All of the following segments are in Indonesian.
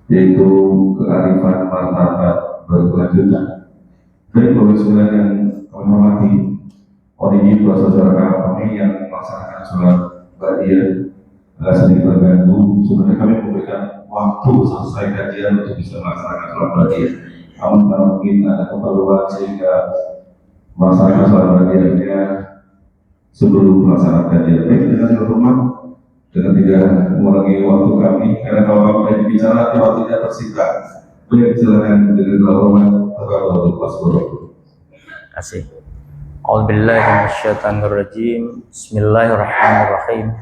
yaitu kearifan martabat berkelanjutan. Baik Bapak sekalian yang kami hormati, ini dua saudara kami yang melaksanakan sholat ba'diyah agak sedikit terganggu. Sebenarnya kami memberikan waktu selesai kajian untuk bisa melaksanakan sholat ba'diyah. Namun karena mungkin ada keperluan sehingga melaksanakan sholat ba'diyahnya sebelum melaksanakan kajian. Baik, dengan hormat, dengan tidak mengurangi waktu kami, karena kalau kami bicara waktu tidak tersita. Baik, silakan dengan hormat kepada kelas buruk. Terima kasih. A'udzubillahiminasyaitonirrajim. Bismillahirrahmanirrahim.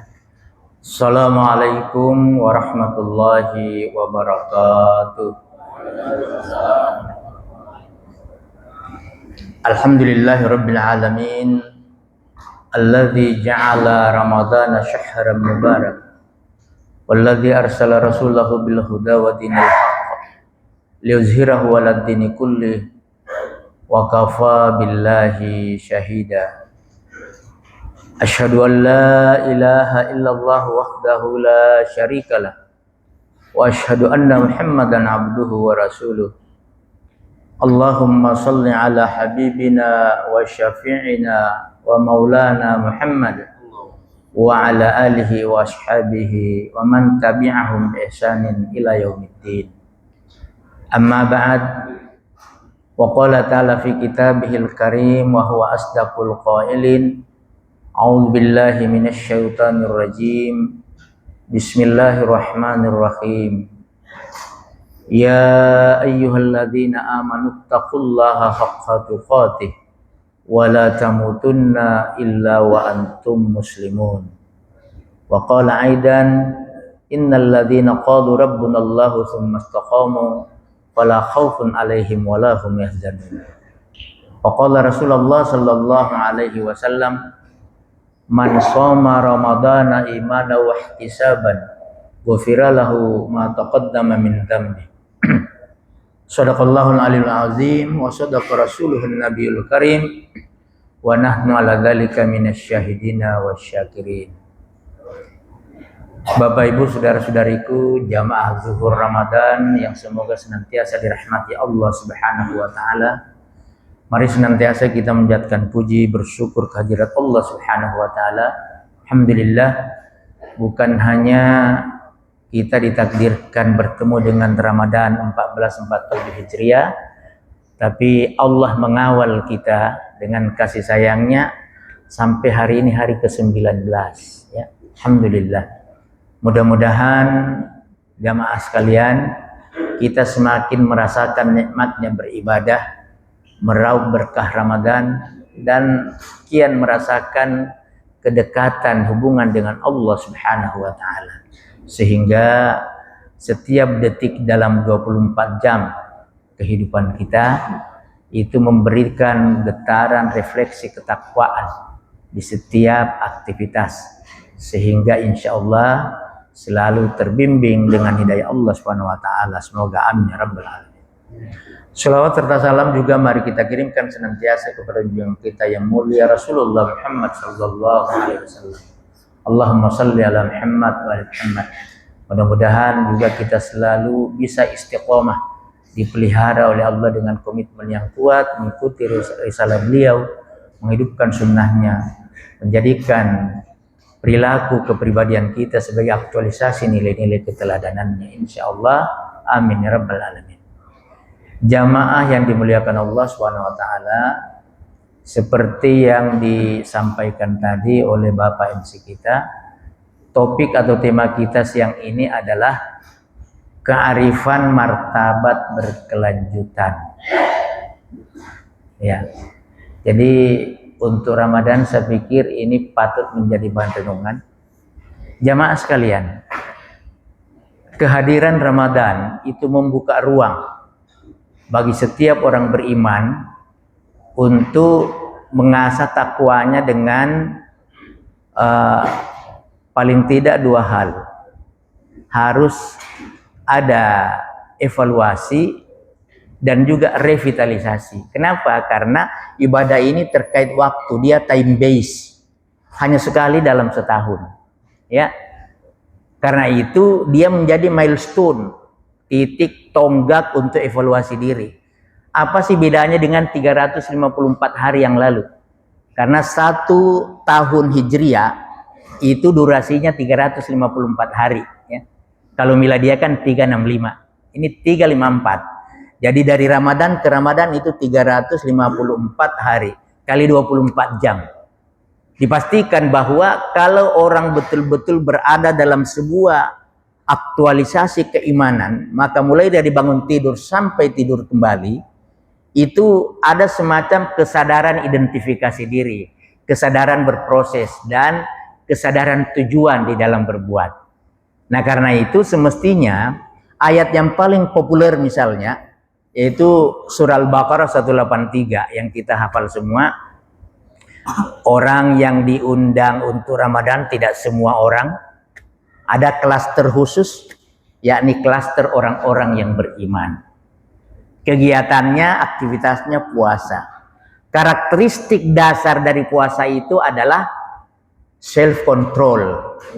Assalamualaikum warahmatullahi wabarakatuh. Alhamdulillahirabbil alamin. Alladzi ja'ala ramadhana syahran mubarak. Walladzi arsala rasulahu bil huda wa dinil haqq liyuzhirahu 'alad dini kullih wa kafa billahi syahida. Asyhadu an la ilaha illallah wahdahu la syarikalah wa asyhadu anna Muhammadan abduhu wa rasuluh. Allahumma salli ala habibina wa syafi'ina wa maulana Muhammad wa ala alihi wa ashabihi wa man tabi'ahum bi ihsanin ila yaumiddin. Amma ba'd. Wa qala ta'ala fi kitabihil karim wa huwa asdaqul qailin. A'udzu billahi minasy syaithanir rajim. Bismillahirrahmanirrahim. Ya ayyuhalladzina amanu taqullaha haqqa tuqatih wa la tamutunna illa wa antum muslimun. Wa qala aidan innal ladzina qalu rabbunallahu tsumma istaqamu fala khaufun 'alaihim wa la hum yahzanun. Wa qala Rasulullah sallallahu alaihi wasallam man shoma ramadhana imanan wa ihtisaban ghufira lahu ma taqaddama min dhanbi. Shadaqallahul aliyul azim wa shadaqa rasuluhun nabiyul karim wa nahnu ala dzalika minasyahidina wasyakirin. Bapak Ibu saudara-saudariku jamaah zuhur Ramadan yang semoga senantiasa dirahmati Allah Subhanahu wa taala. Mari senantiasa kita menjadikan puji bersyukur kehadirat Allah Subhanahu wa taala. Alhamdulillah, bukan hanya kita ditakdirkan bertemu dengan Ramadan 1447 Hijriah, tapi Allah mengawal kita dengan kasih sayangnya sampai hari ini hari ke-19 ya. Alhamdulillah. Mudah-mudahan jamaah sekalian kita semakin merasakan nikmatnya beribadah, meraup berkah Ramadan, dan kian merasakan kedekatan hubungan dengan Allah Subhanahu wa taala. Sehingga setiap detik dalam 24 jam kehidupan kita itu memberikan getaran refleksi ketakwaan di setiap aktivitas, sehingga insya Allah selalu terbimbing dengan hidayah Allah Subhanahu wa taala. Semoga amin ya rabbal alamin. Shalawat serta salam juga mari kita kirimkan senantiasa kepada junjungan kita yang mulia Rasulullah Muhammad sallallahu alaihi wasallam. Allahumma salli ala Muhammad wa ala Muhammad. Mudah-mudahan juga kita selalu bisa istiqomah, dipelihara oleh Allah dengan komitmen yang kuat, mengikuti risalah beliau, menghidupkan sunnahnya, menjadikan perilaku kepribadian kita sebagai aktualisasi nilai-nilai keteladanannya. Insyaallah amin ya rabbal alamin. Jamaah yang dimuliakan Allah Subhanahu wa taala, seperti yang disampaikan tadi oleh Bapak MC kita, topik atau tema kita siang ini adalah kearifan martabat berkelanjutan. Ya. Jadi untuk Ramadan saya pikir ini patut menjadi bahan renungan. Jamaah sekalian, kehadiran Ramadan itu membuka ruang bagi setiap orang beriman untuk mengasah takwanya dengan paling tidak dua hal. Harus ada evaluasi dan juga revitalisasi. Kenapa? Karena ibadah ini terkait waktu, dia time base, hanya sekali dalam setahun. Ya, karena itu dia menjadi milestone, titik tonggak untuk evaluasi diri. Apa sih bedanya dengan 354 hari yang lalu? Karena 1 tahun Hijriah itu durasinya 354 hari. Ya. Kalau miladiah kan 365. Ini 354. Jadi dari Ramadan ke Ramadan itu 354 hari. Kali 24 jam. Dipastikan bahwa kalau orang betul-betul berada dalam sebuah aktualisasi keimanan, maka mulai dari bangun tidur sampai tidur kembali, itu ada semacam kesadaran identifikasi diri, kesadaran berproses, dan kesadaran tujuan di dalam berbuat. Nah, karena itu semestinya ayat yang paling populer misalnya, yaitu surah Al-Baqarah 183 yang kita hafal semua. Orang yang diundang untuk Ramadan tidak semua orang. Ada klaster khusus, yakni klaster orang-orang yang beriman. Kegiatannya, aktivitasnya puasa. Karakteristik dasar dari puasa itu adalah self-control.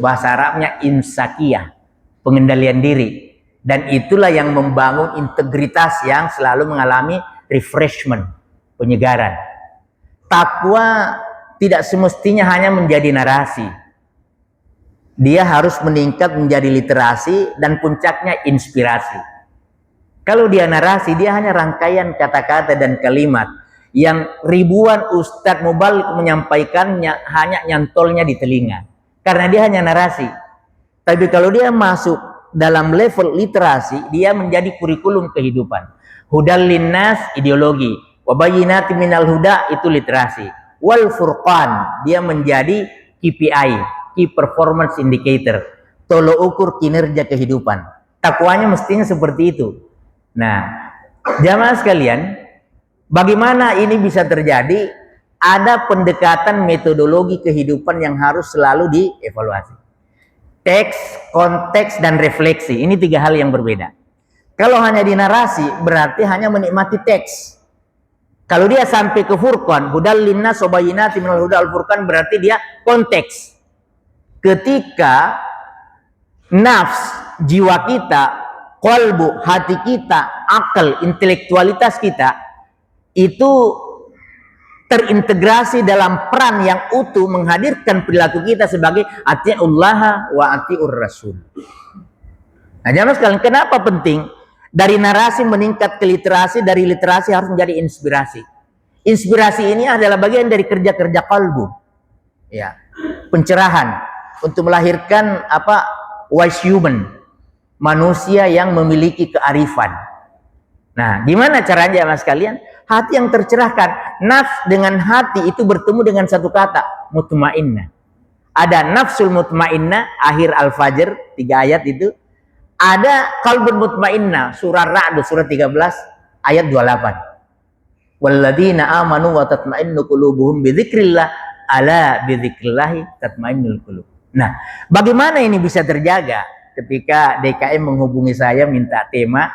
Bahasa Arabnya insakiyah, pengendalian diri. Dan itulah yang membangun integritas yang selalu mengalami refreshment, penyegaran. Takwa tidak semestinya hanya menjadi narasi. Dia harus meningkat menjadi literasi dan puncaknya inspirasi. Kalau dia narasi, dia hanya rangkaian kata-kata dan kalimat yang ribuan ustadz mubalik menyampaikannya, hanya nyantolnya di telinga. Karena dia hanya narasi. Tapi kalau dia masuk dalam level literasi, dia menjadi kurikulum kehidupan. Hudal linnas, ideologi. Wabayinati minal huda, itu literasi. Wal furqan, dia menjadi KPI. Key Performance Indicator, tolok ukur kinerja kehidupan. Takwanya mestinya seperti itu. Nah, jamaah sekalian, bagaimana ini bisa terjadi? Ada pendekatan metodologi kehidupan yang harus selalu dievaluasi. Teks, konteks, dan refleksi. Ini 3 hal yang berbeda. Kalau hanya di narasi, berarti hanya menikmati teks. Kalau dia sampai ke Furqan, hudal linnas wabayinati minal huda al furqan, berarti dia konteks. Ketika nafs, jiwa kita, qalbu, hati kita, akal, intelektualitas kita itu terintegrasi dalam peran yang utuh menghadirkan perilaku kita sebagai atiullaha wa atiur rasul. Nah, jangan sekalian, kenapa penting dari narasi meningkat ke literasi, dari literasi harus menjadi inspirasi. Inspirasi ini adalah bagian dari kerja-kerja kalbu, ya, pencerahan untuk melahirkan wise human, manusia yang memiliki kearifan. Nah, gimana caranya mas kalian? Hati yang tercerahkan. Nafs dengan hati itu bertemu dengan satu kata, mutmainnah. Ada nafsul mutmainnah, akhir Al-Fajr, 3 ayat itu. Ada qalbun mutmainnah, surah Ra'd, surah 13, ayat 28. Walladzina amanu wa tatma'innu qulubuhum bidzikrillah, ala bidzikrillah tatmainnul qulub. Nah, bagaimana ini bisa terjaga? Ketika DKM menghubungi saya minta tema,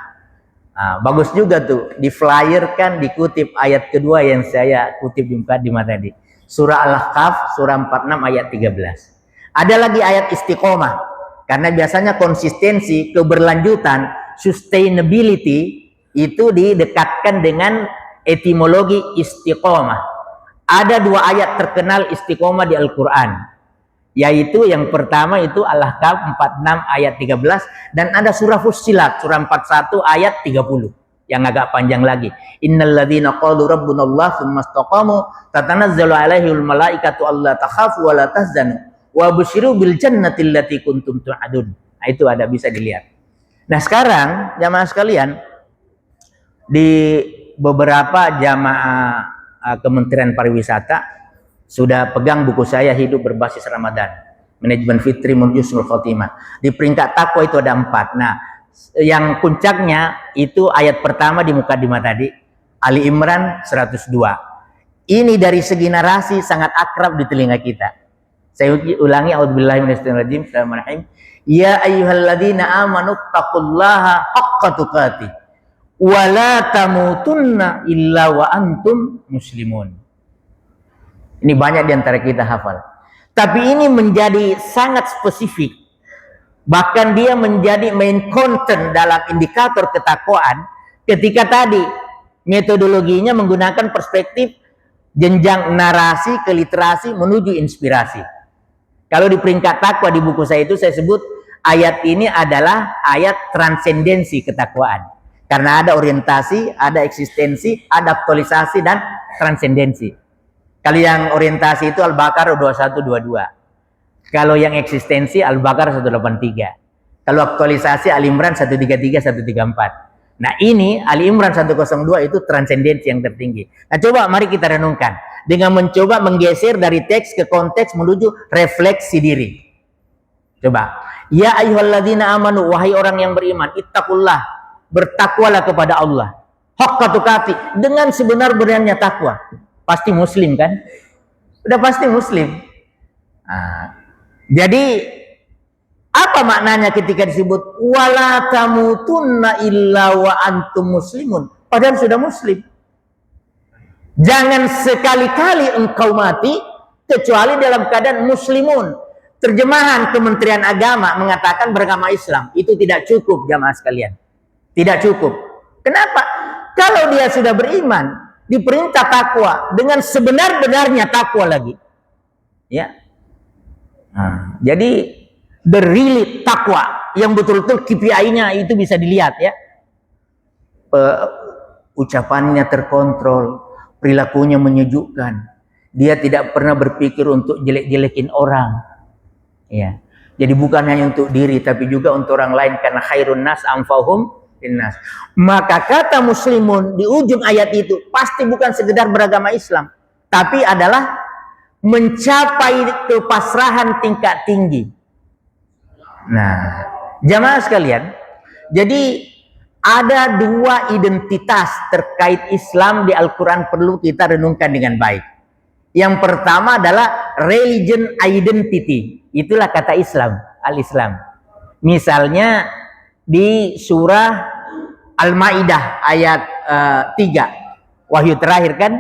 bagus juga tuh, diflyerkan, dikutip ayat kedua yang saya kutip di mukadimah tadi. Surah Al-Kahf, surah 46 ayat 13. Ada lagi ayat istiqomah, karena biasanya konsistensi, keberlanjutan, sustainability itu didekatkan dengan etimologi istiqomah. Ada 2 ayat terkenal istiqomah di Al-Quran, yaitu yang pertama itu Al-Kahf 46 ayat 13, dan ada surah Fussilat surah 41 ayat 30 yang agak panjang lagi. Innal ladzina qalu rabbunallah tsumma istaqamu tatanazzalu alaihimul malaikatu alla takhafu wa la tahzanu wa basyiru bil jannati allati kuntum tu'adun. Nah, itu ada, bisa dilihat. Nah, sekarang jamaah sekalian, di beberapa jamaah Kementerian Pariwisata sudah pegang buku saya Hidup Berbasis Ramadan, Manajemen Fitri Menuju Husnul Khotimah. Di peringkat takwa itu ada 4. Nah, yang puncaknya itu ayat pertama di mukadimah tadi, Ali Imran 102. Ini dari segi narasi sangat akrab di telinga kita. Saya ulangi, a'udzubillahi minasyaitonir rajim. Bismillahirrahmanirrahim. Ya ayyuhalladzina amanu taqullaha haqqa tuqatih wa la tamutunna illa wa antum muslimun. Ini banyak di antara kita hafal. Tapi ini menjadi sangat spesifik. Bahkan dia menjadi main concern dalam indikator ketakwaan ketika tadi metodologinya menggunakan perspektif jenjang narasi ke literasi menuju inspirasi. Kalau di peringkat takwa di buku saya itu saya sebut ayat ini adalah ayat transendensi ketakwaan. Karena ada orientasi, ada eksistensi, ada aktualisasi dan transendensi. Kalau yang orientasi itu Al-Baqarah 2122. Kalau yang eksistensi Al-Baqarah 183. Kalau aktualisasi Al-Imran 133 134. Nah, ini Ali Imran 102 itu transendensi yang tertinggi. Nah, coba mari kita renungkan dengan mencoba menggeser dari teks ke konteks menuju refleksi diri. Coba, ya ayyuhalladzina amanu, wahai orang yang beriman, ittaqullah, bertakwalah kepada Allah. Haqqa tuqati, dengan sebenar-benarnya takwa. Pasti muslim kan? Udah pasti muslim. Nah, jadi apa maknanya ketika disebut wala tamutunna illa wa antum muslimun? Padahal sudah muslim. Jangan sekali-kali engkau mati kecuali dalam keadaan muslimun. Terjemahan Kementerian Agama mengatakan beragama Islam. Itu tidak cukup jamaah sekalian. Tidak cukup. Kenapa? Kalau dia sudah beriman, diperintah takwa dengan sebenar-benarnya takwa lagi. Ya. Nah, jadi the real takwa yang betul-betul KPI-nya itu bisa dilihat ya. Ucapannya terkontrol, perilakunya menyejukkan. Dia tidak pernah berpikir untuk jelek-jelekin orang. Ya. Jadi bukan hanya untuk diri tapi juga untuk orang lain, karena khairun nas anfa'uhum linnas. Maka kata muslimun di ujung ayat itu pasti bukan sekedar beragama Islam, tapi adalah mencapai kepasrahan tingkat tinggi. Nah, jamaah sekalian, jadi ada dua identitas terkait Islam di Al-Quran perlu kita renungkan dengan baik. Yang pertama adalah religion identity. Itulah kata Islam, Al-Islam. Misalnya di surah Al-Maidah ayat 3. Wahyu terakhir kan?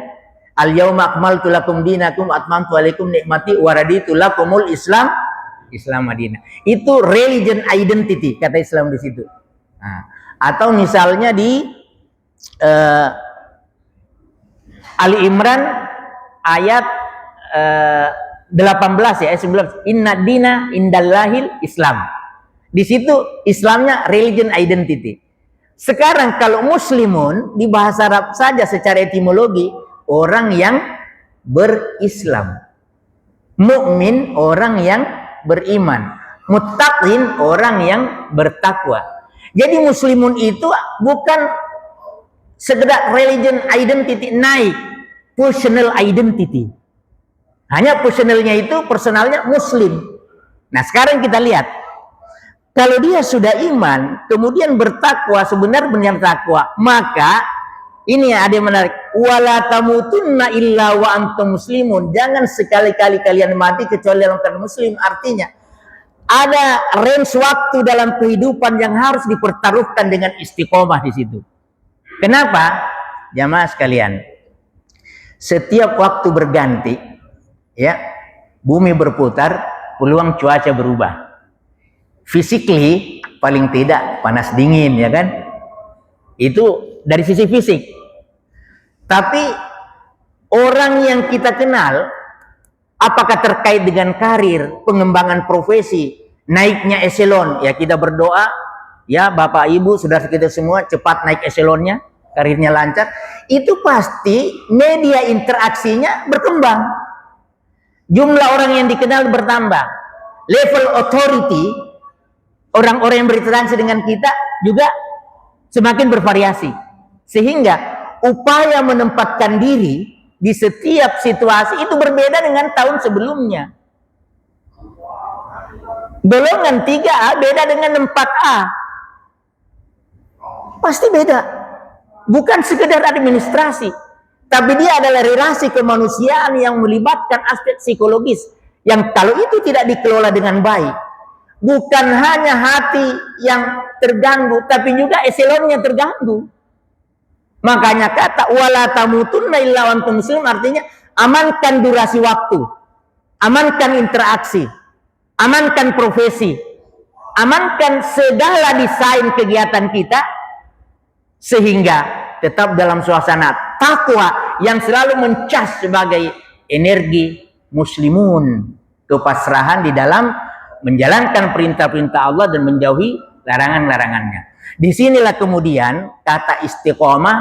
Al-yauma akmaltu lakum dinakum atmamtu alaikum nikmati wa raditu lakumul Islam Madinah. Itu religion identity kata Islam di situ. Nah, atau misalnya di Ali Imran ayat 18 ya, ayat 19. Inna dina indallahil Islam. Di situ Islamnya religion identity. Sekarang kalau muslimun di bahasa Arab saja secara etimologi orang yang berislam. Mukmin orang yang beriman. Muttaqin orang yang bertakwa. Jadi muslimun itu bukan sekedar religion identity naik, personal identity. Hanya personalnya itu personalnya muslim. Nah, sekarang kita lihat. Kalau dia sudah iman, kemudian bertakwa, sebenar-benar takwa, maka ini ada yang menarik. Wala tamutunna illa wa antum muslimun. Jangan sekali-kali kalian mati kecuali dalam keadaan muslim. Artinya ada range waktu dalam kehidupan yang harus dipertaruhkan dengan istiqomah di situ. Kenapa? Jamaah sekalian, setiap waktu berganti, ya, bumi berputar, peluang cuaca berubah. Physically paling tidak panas dingin, ya kan? Itu dari sisi fisik. Tapi orang yang kita kenal, apakah terkait dengan karir, pengembangan profesi, naiknya eselon, ya kita berdoa, ya Bapak Ibu, saudara kita semua cepat naik eselonnya, karirnya lancar. Itu pasti media interaksinya berkembang. Jumlah orang yang dikenal bertambah. Level authority, orang-orang yang berinteraksi dengan kita juga semakin bervariasi. Sehingga upaya menempatkan diri di setiap situasi itu berbeda dengan tahun sebelumnya. Golongan 3A beda dengan 4A. Pasti beda. Bukan sekedar administrasi, tapi dia adalah relasi kemanusiaan yang melibatkan aspek psikologis yang kalau itu tidak dikelola dengan baik, bukan hanya hati yang terganggu, tapi juga eselonnya terganggu. Makanya kata wala tamutunna illa wa antum muslimun, artinya amankan durasi waktu, amankan interaksi, amankan profesi, amankan segala desain kegiatan kita sehingga tetap dalam suasana takwa yang selalu mencas sebagai energi muslimun, kepasrahan di dalam menjalankan perintah-perintah Allah dan menjauhi larangan-larangannya. Disinilah kemudian kata istiqomah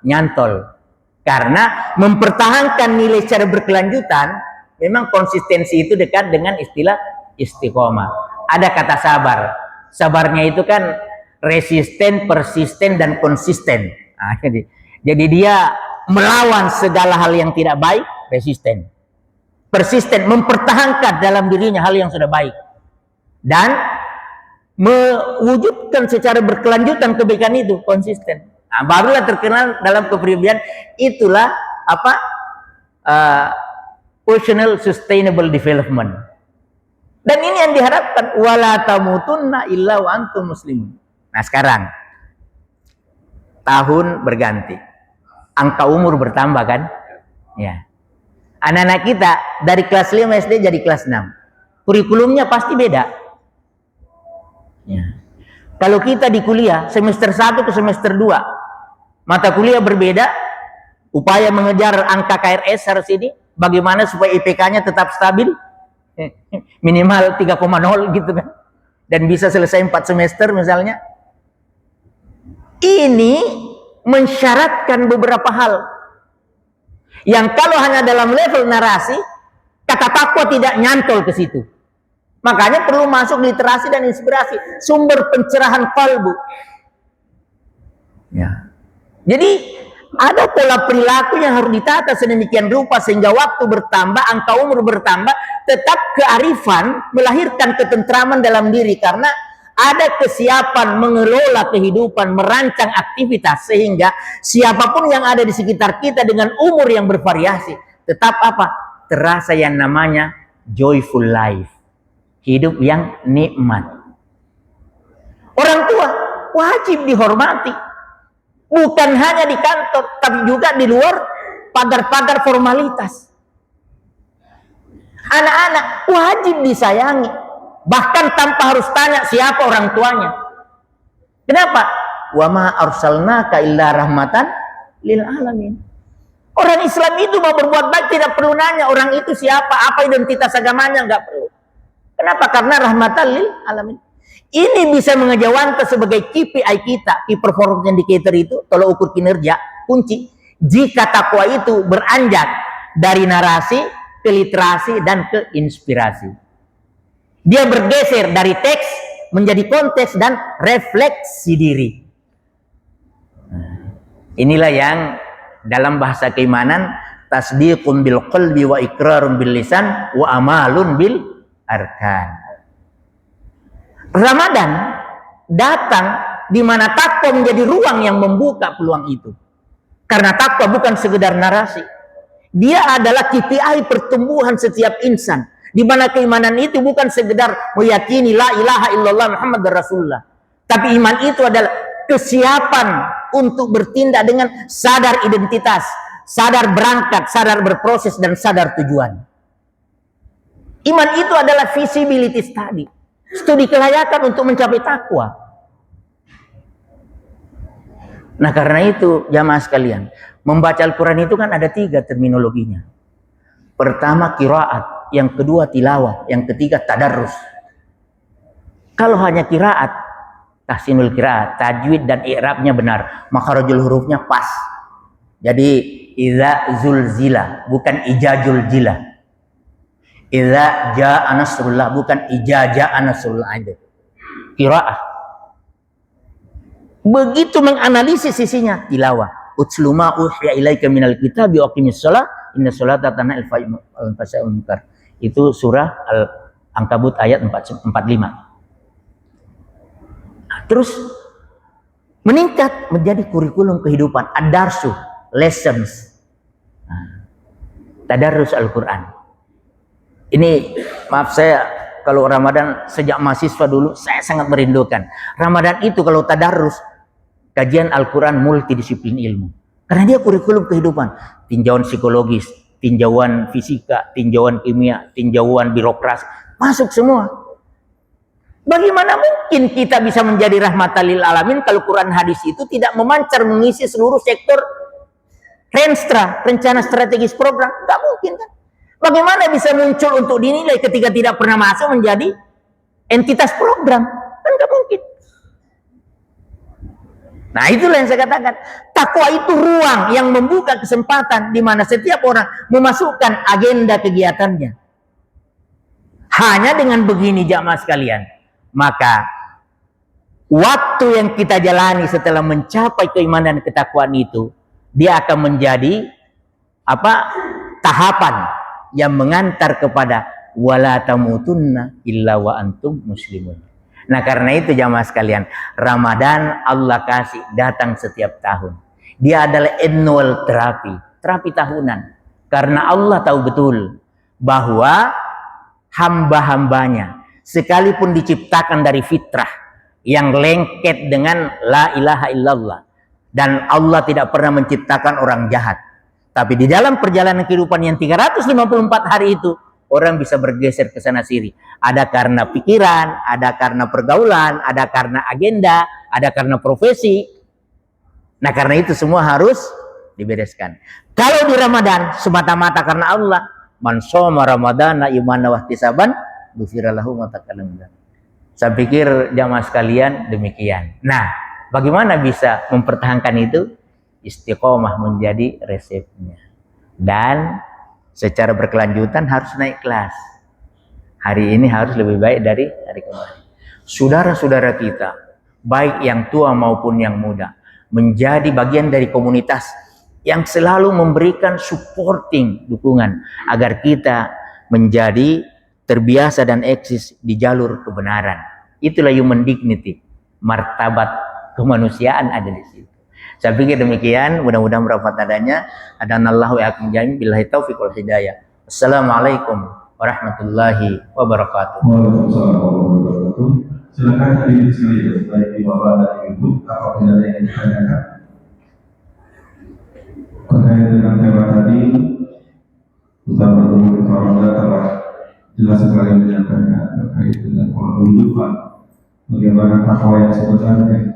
nyantol, karena mempertahankan nilai secara berkelanjutan. Memang konsistensi itu dekat dengan istilah istiqomah. Ada kata sabar. Sabarnya itu kan resisten, persisten, dan konsisten. Nah, jadi dia melawan segala hal yang tidak baik, resisten. Persisten, mempertahankan dalam dirinya hal yang sudah baik. Dan mewujudkan secara berkelanjutan kebaikan itu, konsisten. Nah, barulah terkenal dalam kepribadian, itulah apa? Personal sustainable development. Dan ini yang diharapkan, wala tamutunna illa wa antum muslimun. Nah, sekarang tahun berganti, angka umur bertambah kan? Ya. Anak-anak kita dari kelas 5 SD jadi kelas 6. Kurikulumnya pasti beda. Ya. Kalau kita di kuliah semester 1 ke semester 2, mata kuliah berbeda, upaya mengejar angka KRS harus ini, bagaimana supaya IPK-nya tetap stabil, minimal 3,0 gitu kan, dan bisa selesai 4 semester misalnya. Ini mensyaratkan beberapa hal yang kalau hanya dalam level narasi, kata takwa tidak nyantol ke situ. Makanya perlu masuk literasi dan inspirasi, sumber pencerahan kalbu. Ya. Jadi ada pola perilaku yang harus ditata sedemikian rupa sehingga waktu bertambah, angka umur bertambah, tetap kearifan melahirkan ketentraman dalam diri karena ada kesiapan mengelola kehidupan, merancang aktivitas sehingga siapapun yang ada di sekitar kita dengan umur yang bervariasi tetap apa? Terasa yang namanya joyful life. Hidup yang nikmat. Orang tua wajib dihormati. Bukan hanya di kantor, tapi juga di luar pagar-pagar formalitas. Anak-anak wajib disayangi, bahkan tanpa harus tanya siapa orang tuanya. Kenapa? Wa ma arsalnaka illa rahmatan lil alamin. Orang Islam itu mau berbuat baik tidak perlu nanya orang itu siapa, apa identitas agamanya, nggak perlu. Kenapa? Karena rahmatan lil alamin. Ini bisa mengejawantah sebagai KPI kita, Key Performance Indicator itu, tolak ukur kinerja, kunci. Jika takwa itu beranjak dari narasi ke literasi dan ke inspirasi. Dia bergeser dari teks menjadi konteks dan refleksi diri. Inilah yang dalam bahasa keimanan tasdiqun bil qalbi wa iqrarun bil lisan wa amalun bil arkan. Ramadan datang di mana takwa menjadi ruang yang membuka peluang itu. Karena takwa bukan sekedar narasi. Dia adalah KPI pertumbuhan setiap insan. Di mana keimanan itu bukan sekedar meyakini la ilaha illallah Muhammad Rasulullah. Tapi iman itu adalah kesiapan untuk bertindak dengan sadar identitas, sadar berangkat, sadar berproses, dan sadar tujuan. Iman itu adalah visibility study. Studi kelayakan untuk mencapai takwa. Nah, karena itu jamaah sekalian, membaca Al-Quran itu kan ada 3 terminologinya. Pertama qiraat, yang kedua tilawah, yang ketiga tadarrus. Kalau hanya qiraat, tahsinul qiraat, tajwid dan i'rabnya benar, makharajul hurufnya pas. Jadi idza zulzila, bukan ijajul jila. Idza jaa nasrullah, bukan ijaja nasrullah aja. Qiraah. Begitu menganalisis sisinya tilawah. Utslu ma uhiya ilaika minal kitabi wa aqimis shalah inna sholata tanha 'anil fahsya'i wal munkar. Itu surah Al-Ankabut ayat 45. Nah, terus meningkat menjadi kurikulum kehidupan, ad-darsu, lessons. Nah, tadarrus Al-Quran. Ini maaf saya kalau Ramadan sejak mahasiswa dulu saya sangat merindukan. Ramadan itu kalau tadarrus kajian Al-Quran multidisiplin ilmu. Karena dia kurikulum kehidupan, tinjauan psikologis, tinjauan fisika, tinjauan kimia, tinjauan birokrasi, masuk semua. Bagaimana mungkin kita bisa menjadi rahmatan lil alamin kalau Quran hadis itu tidak memancar mengisi seluruh sektor Renstra, rencana strategis program? Nggak mungkin kan? Bagaimana bisa muncul untuk dinilai ketika tidak pernah masuk menjadi entitas program? Kan nggak mungkin. Nah, itulah yang saya katakan. Takwa itu ruang yang membuka kesempatan di mana setiap orang memasukkan agenda kegiatannya. Hanya dengan begini jamaah sekalian, maka waktu yang kita jalani setelah mencapai keimanan dan ketakwaan itu, dia akan menjadi tahapan yang mengantar kepada wala tamutunna illa wa antum muslimun. Nah, karena itu jamaah sekalian, Ramadan Allah kasih datang setiap tahun. Dia adalah annual terapi tahunan. Karena Allah tahu betul bahwa hamba-hambanya sekalipun diciptakan dari fitrah yang lengket dengan la ilaha illallah, dan Allah tidak pernah menciptakan orang jahat, tapi di dalam perjalanan kehidupan yang 354 hari itu orang bisa bergeser ke sana sini. Ada karena pikiran, ada karena pergaulan, ada karena agenda, ada karena profesi. Nah, karena itu semua harus dibereskan. Kalau di Ramadan semata-mata karena Allah, man shoma ramadana imanan wa ihtisaban ghufira lahu ma taqaddama min dzambi. Saya pikir jamaah sekalian demikian. Nah, bagaimana bisa mempertahankan itu? Istiqomah menjadi resepnya. Dan secara berkelanjutan harus naik kelas. Hari ini harus lebih baik dari hari kemarin. Saudara-saudara kita, baik yang tua maupun yang muda, menjadi bagian dari komunitas yang selalu memberikan supporting, dukungan agar kita menjadi terbiasa dan eksis di jalur kebenaran. Itulah human dignity, martabat kemanusiaan ada di situ. Saya pikir demikian, mudah-mudahan bermanfaat adanya. Adanallahu wa yakum jami billahi taufiq wal hidayah. Assalamualaikum warahmatullahi wabarakatuh. Waalaikumsalam warahmatullahi wabarakatuh. Silakan hadirin sekalian, baik di Bapak dan Ibu, apabila ada yang ditanyakan terkait dengan tema tadi, Ustaz Abdul Farada telah jelas sekali menyampaikan terkait dengan pola kehidupan, bagaimana takwa yang sebenarnya.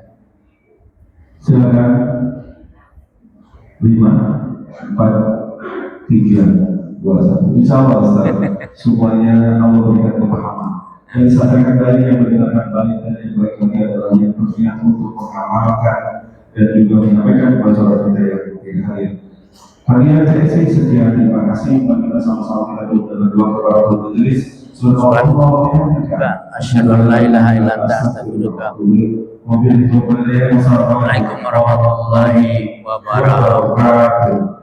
Silakan 5, 4, 3, 2, 1. Insya Allah Ustaz, semuanya Allah berikan pemahaman. Dan disampaikan tadi yang berkaitan baik dan yang baik ini adalah yang berniat untuk mengamalkan dan juga menyampaikan kepada saudara kita yang hadir. Hadirin sekalian, sekian, terima kasih. Mari kita sama-sama kita doa dengan doa kepada Rabbul Majelis. Asyhadu an la ilaha illa anta astaghfiruka wa atubu ilaik. Waalaikumsalam warahmatullahi wabarakatuh.